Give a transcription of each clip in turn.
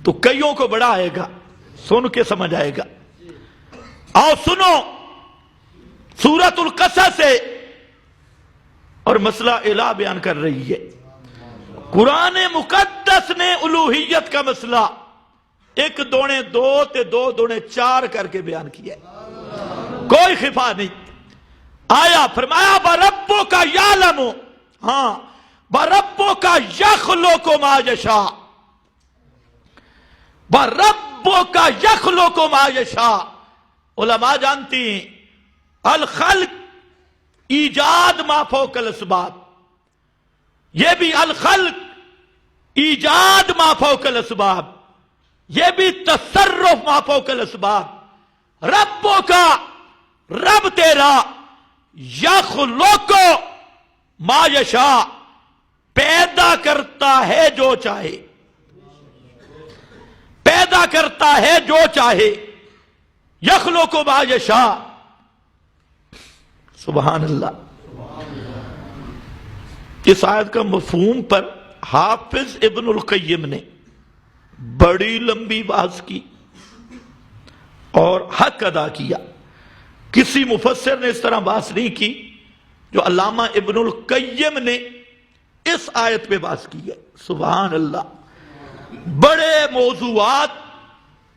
تو کئیوں کو بڑا آئے گا، سن کے سمجھ آئے گا۔ آؤ سنو سورۃ القصص سے، اور مسئلہ الہ بیان کر رہی ہے۔ قرآن مقدس نے الوہیت کا مسئلہ 1 دونے 2 تے 2 دونے 4 کر کے بیان کیا ہے، کوئی خفا نہیں۔ آیا فرمایا بَرَبُّكَ يَعْلَمُ، ہاں بَرَبُّكَ يَخْلُقُ مَا يَشَاءُ، بَرَبُّكَ يَخْلُقُ مَا يَشَاءُ۔ علماء جانتی ہیں الخلق ایجاد ما فوق الاسباب، یہ بھی الخلق ایجاد ما فوق الاسباب، یہ بھی تصرف ما فوق الاسباب۔ ربوں کا رب تیرا یخلق ما یشاء، پیدا کرتا ہے جو چاہے، پیدا کرتا ہے جو چاہے، یخلق ما یشاء۔ سبحان اللہ۔ اس آیت کا مفہوم پر حافظ ابن القیم نے بڑی لمبی بحث کی اور حق ادا کیا۔ کسی مفسر نے اس طرح بحث نہیں کی جو علامہ ابن القیم نے اس آیت پہ بحث کی ہے۔ سبحان اللہ، بڑے موضوعات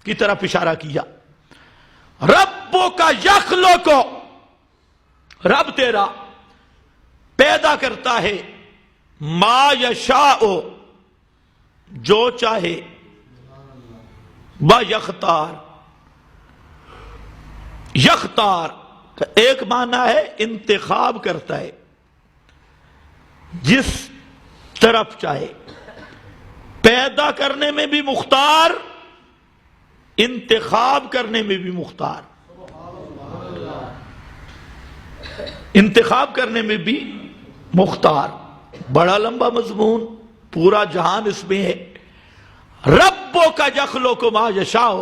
کی طرف اشارہ کیا۔ ربوں کا یخلق، رب تیرا پیدا کرتا ہے ما یشاء، جو چاہے، یختار۔ یختار کا ایک معنی ہے انتخاب کرتا ہے، جس طرف چاہے، پیدا کرنے میں بھی مختار، انتخاب کرنے میں بھی مختار، انتخاب کرنے میں بھی مختار۔ بڑا لمبا مضمون، پورا جہان اس میں ہے۔ ربوں کا یخلق ما یشاء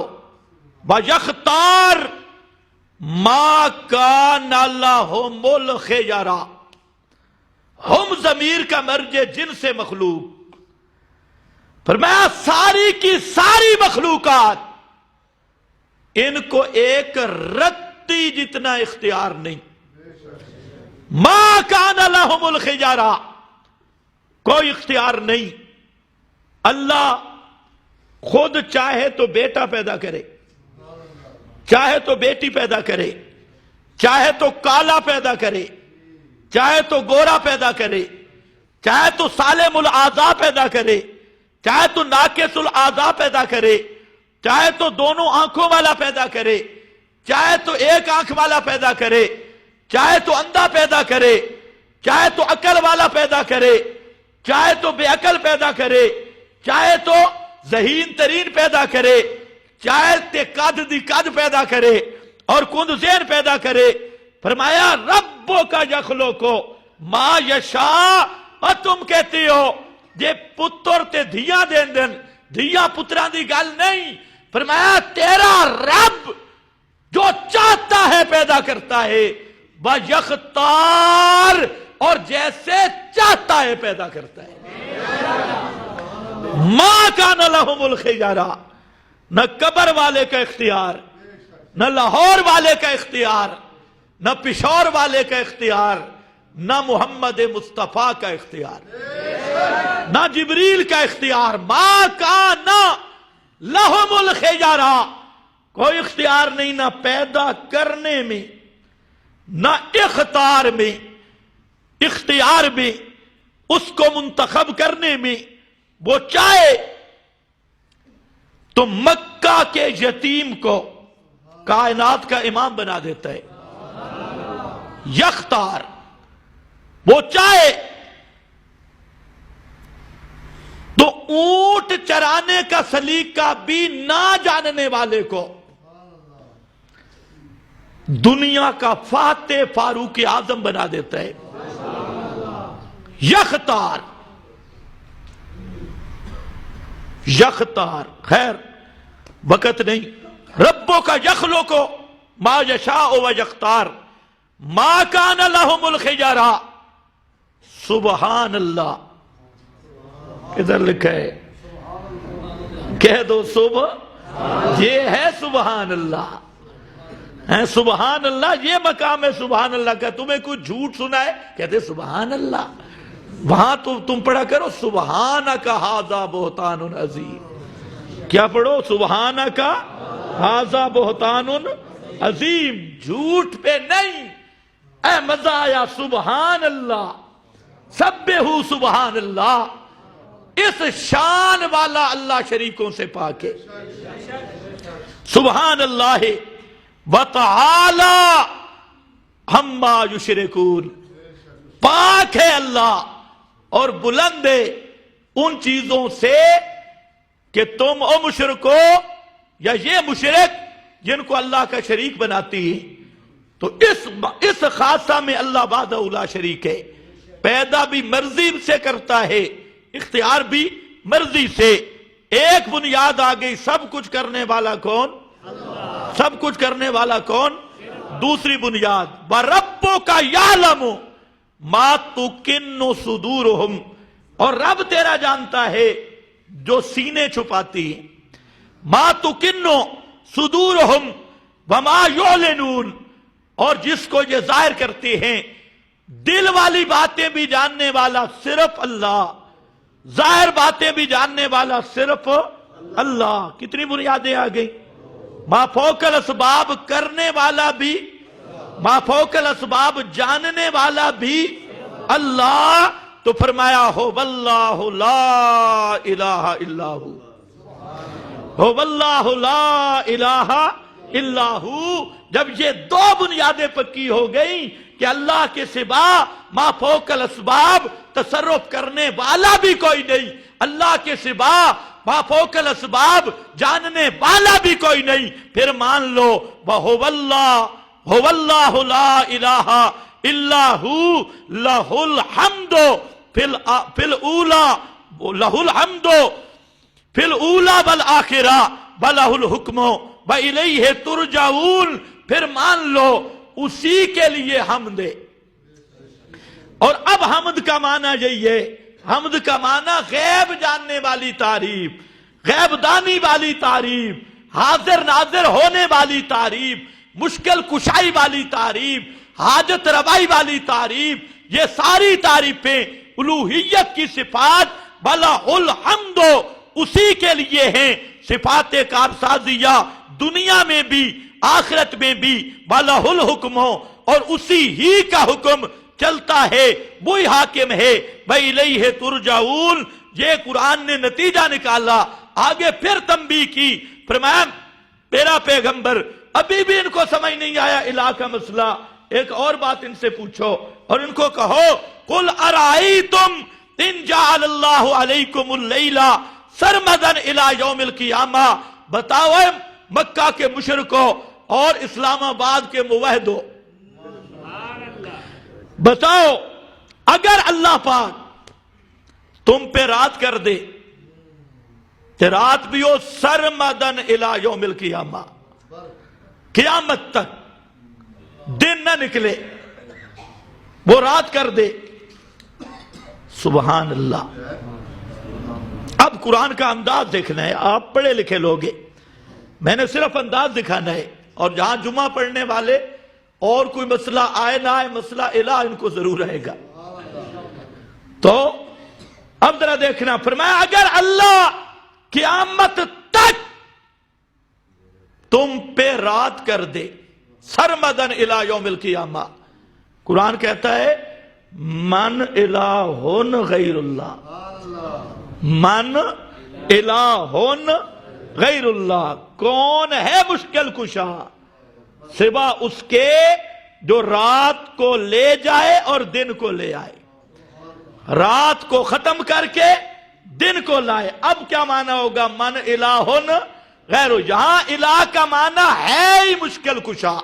ویختار ما کان لہم الخیرہ۔ ہم ضمیر کا مرجع جن سے مخلوق، فرمایا ساری کی ساری مخلوقات، ان کو ایک رتی جتنا اختیار نہیں۔ ما کان لہم الخیرہ، کوئی اختیار نہیں۔ اللہ خود چاہے تو بیٹا پیدا کرے، چاہے تو بیٹی پیدا کرے، چاہے تو کالا پیدا کرے، چاہے تو گورا پیدا کرے، چاہے تو سالم الاعضاء پیدا کرے، چاہے تو ناقص الاعضاء پیدا کرے، چاہے تو دونوں آنکھوں والا پیدا کرے، چاہے تو ایک آنکھ والا پیدا کرے، چاہے تو اندھا پیدا کرے، چاہے تو عقل والا پیدا کرے، چاہے تو بے عقل پیدا کرے، چاہے تو ذہین ترین پیدا کرے، چاہے قد دی قد پیدا کرے اور کند ذہن پیدا کرے۔ فرمایا ربوں کا یخلق ما یشاء۔ اور تم کہتے ہو جے پتر تے دھیاں دین دن، دھیاں پتران دی گل نہیں۔ فرمایا تیرا رب جو چاہتا ہے پیدا کرتا ہے، وَيَخْتَارُ، اور جیسے چاہتا ہے پیدا کرتا ہے۔ مَا كَانَ لَهُمُ الْخِيَارَةُ، نہ قبر والے کا اختیار، نہ لاہور والے کا اختیار، نہ پشور والے کا اختیار، نہ محمد مصطفیٰ کا اختیار، نہ جبریل کا اختیار۔ مَا كَانَ لَهُمُ الْخِيَارَةُ، کوئی اختیار نہیں، نہ پیدا کرنے میں، نہ اختیار میں، اختیار میں، اس کو منتخب کرنے میں۔ وہ چاہے تو مکہ کے یتیم کو کائنات کا امام بنا دیتا ہے، یختار۔ وہ چاہے تو اونٹ چرانے کا سلیقہ بھی نہ جاننے والے کو دنیا کا فاتح فاروق اعظم بنا دیتا ہے، یختار۔ یختار۔ خیر وقت نہیں۔ ربوں کا یخلق ما یشاء و یختار ما کان لہم الخیارہ۔ سبحان اللہ، کدھر لکھا ہے؟ کہہ دو صبح، یہ ہے سبحان اللہ، ہے سبحان اللہ، یہ مقام ہے سبحان اللہ کا۔ تمہیں کوئی جھوٹ سنا ہے کہتے سبحان اللہ، وہاں تو تم پڑھا کرو سبحانک ھذا بہتان عظیم۔ کیا پڑھو؟ سبحانک ھذا بہتان عظیم، جھوٹ پہ نہیں۔ اے مزہ آیا، سبحان اللہ، سبحوا سبحان اللہ، اس شان والا اللہ شریکوں سے پاک ہے۔ سبحان اللہ وتعالی عما یشرکون، پاک ہے اللہ اور بلند ہے ان چیزوں سے کہ تم او مشرکو، یا یہ مشرک جن کو اللہ کا شریک بناتی ہے۔ تو اس خاصہ میں اللہ وحدہ لا شریک ہے، پیدا بھی مرضی سے کرتا ہے، اختیار بھی مرضی سے۔ ایک بنیاد آ گئی، سب کچھ کرنے والا کون؟ سب کچھ کرنے والا کون؟ دوسری بنیاد وَرَبُّكَ يَعْلَمُ مَا تُكِنُّ صُدُورُهُمْ، اور رب تیرا جانتا ہے جو سینے چھپاتی ہیں۔ مَا تُكِنُّ صُدُورُهُمْ وَمَا يُعْلِنُونَ، اور جس کو یہ ظاہر کرتے ہیں۔ دل والی باتیں بھی جاننے والا صرف اللہ، ظاہر باتیں بھی جاننے والا صرف اللہ۔ کتنی بنیادیں آ گئی؟ ما فوق الاسباب کرنے والا بھی، ما فوق الاسباب جاننے والا بھی اللہ۔ تو فرمایا ہو واللہ لا الہ الا ہو، ہو واللہ لا الہ الا ہو۔ جب یہ دو بنیادیں پکی ہو گئیں کہ اللہ کے سوا ما فوق الاسباب تصرف کرنے والا بھی کوئی نہیں، اللہ کے سوا ما فوق الاسباب جاننے والا بھی کوئی نہیں، پھر مان لو وَهُوَ اللَّهُ هُوَ اللَّهُ لَا إِلَٰهَ إِلَّا هُوَ لَهُ الْحَمْدُ فِي الْأُولَى لَهُ الْحَمْدُ فِي الْأُولَى وَالْآخِرَةِ وَلَهُ الْحُكْمُ وَإِلَيْهِ تُرْجَعُونَ۔ پھر مان لو اسی کے لیے حمد ہے۔ اور اب حمد کا معنی یہی ہے، حمد کا معنی غیب جاننے والی تعریف، غیب دانی والی تعریف، حاضر ناظر ہونے والی تعریف، مشکل کشائی والی تعریف، حاجت روائی والی تعریف، یہ ساری تعریفیں الوہیت کی صفات وَلَهُ الْحَمْدُ اسی کے لیے ہیں۔ صفات کارسازیہ دنیا میں بھی آخرت میں بھی وَلَهُ الْحُكْمُ، اور اسی ہی کا حکم چلتا ہے، وہی حاکم ہے۔ وَإِلَيْهِ تُرْجَعُونَ، یہ قرآن نے نتیجہ نکالا۔ آگے پھر تنبیہ کی، فرمایا میرا پیغمبر ابھی بھی ان کو سمجھ نہیں آیا الہ کا مسئلہ، ایک اور بات ان سے پوچھو اور ان کو کہو قُلْ أَرَأَيْتُمْ إِنْ جَعَلَ اللَّهُ عَلَيْكُمُ اللَّيْلَ سَرْمَدًا إِلَى يَوْمِ الْقِيَامَةِ۔ بتاؤ اے مکہ کے مشرکو اور اسلام آباد کے موحدو، بتاؤ اگر اللہ پاک تم پہ رات کر دے کہ رات بھی ہو سرمدن الی یوم القیامہ، قیامت تک دن نہ نکلے، وہ رات کر دے، سبحان اللہ۔ اب قرآن کا انداز دیکھنا ہے، آپ پڑھے لکھے لوگ ہیں، میں نے صرف انداز دکھانا ہے، اور جہاں جمعہ پڑھنے والے اور کوئی مسئلہ آئے نہ آئے، مسئلہ الہ ان کو ضرور رہے گا۔ تو اب ذرا دیکھنا، فرمایا اگر اللہ قیامت تک تم پہ رات کر دے، سرمدن الی یوم القیامہ، قرآن کہتا ہے من الہن غیر اللہ، من الہن غیر اللہ، کون ہے مشکل کشا سوا اس کے جو رات کو لے جائے اور دن کو لے آئے، رات کو ختم کر کے دن کو لائے۔ اب کیا معنی ہوگا من الہن غیر، یہاں الہ کا معنی ہے ہی مشکل کشا،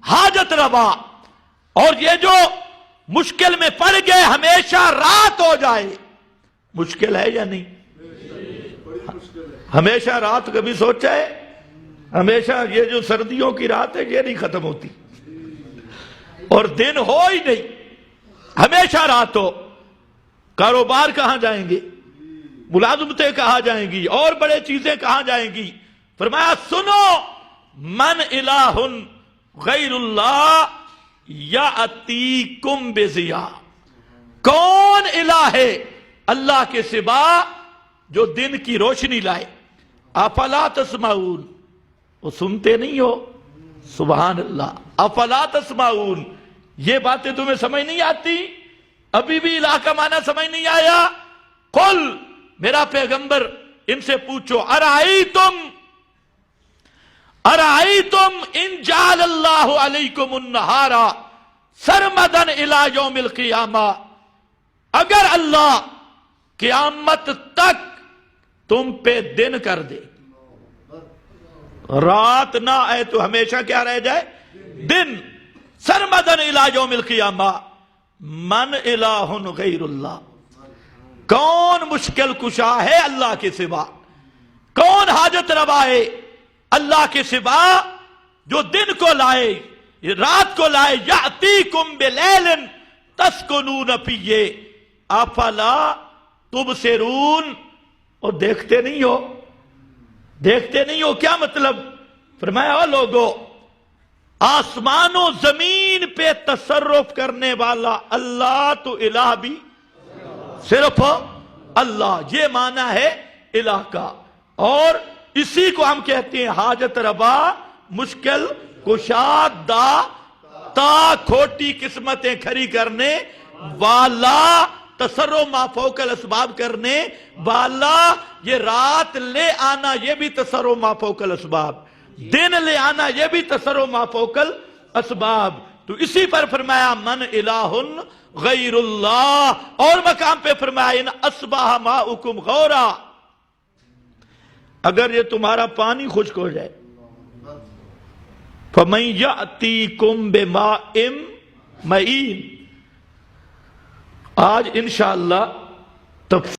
حاجت روا، اور یہ جو مشکل میں پڑ گئے ہمیشہ رات ہو جائے، مشکل ہے یا نہیں؟ ہمیشہ رات کبھی سوچا ہے؟ ہمیشہ یہ جو سردیوں کی رات ہے یہ نہیں ختم ہوتی، اور دن ہو ہی نہیں، ہمیشہ رات ہو، کاروبار کہاں جائیں گے؟ ملازمتیں کہا جائیں گی اور بڑے چیزیں کہا جائیں گی. فرمایا سنو من الہ غیر اللہ یاتیکم بضیاء، کون الہ ہے اللہ کے سوا جو دن کی روشنی لائے. افلا تسمعون، وہ سنتے نہیں ہو. سبحان اللہ. افلا تسمعون، یہ باتیں تمہیں سمجھ نہیں آتی؟ ابھی بھی الہ کا معنی سمجھ نہیں آیا؟ قل، میرا پیغمبر ان سے پوچھو، ارائیتم ان جعل اللہ علیکم النہار سرمدا الی یوم القیامہ، اگر اللہ قیامت تک تم پہ دن کر دے، رات نہ آئے تو ہمیشہ کیا رہ جائے؟ دن. سرمدا الی یوم القیامہ من الہ غیر اللہ، کون مشکل کشا ہے اللہ کے سوا؟ کون حاجت روا ہے اللہ کے سوا جو دن کو لائے، رات کو لائے؟ یاتیکم بلیل تسکنون فیہ افلا تبصرون، اور دیکھتے نہیں ہو؟ دیکھتے نہیں ہو کیا مطلب؟ فرمایا او لوگو، آسمان و زمین پہ تصرف کرنے والا اللہ تو الہ بھی صرف اللہ، یہ معنی ہے الہ کا. اور اسی کو ہم کہتے ہیں حاجت روا، مشکل کشا، تا کھوٹی قسمتیں کھری کرنے والا، تصرف ما فوق الاسباب کرنے والا. یہ رات لے آنا یہ بھی تصرف ما فوق الاسباب، دن لے آنا یہ بھی تصرف ما فوق الاسباب. تو اسی پر فرمایا من الہ غیر اللہ، اور مقام پہ فرمایا ان اصبح ماؤکم غورا، اگر یہ تمہارا پانی خشک ہو جائے، فَمَن يَأْتِيكُم بِمَاءٍ مَعِينٍ. آج انشاءاللہ تفصیل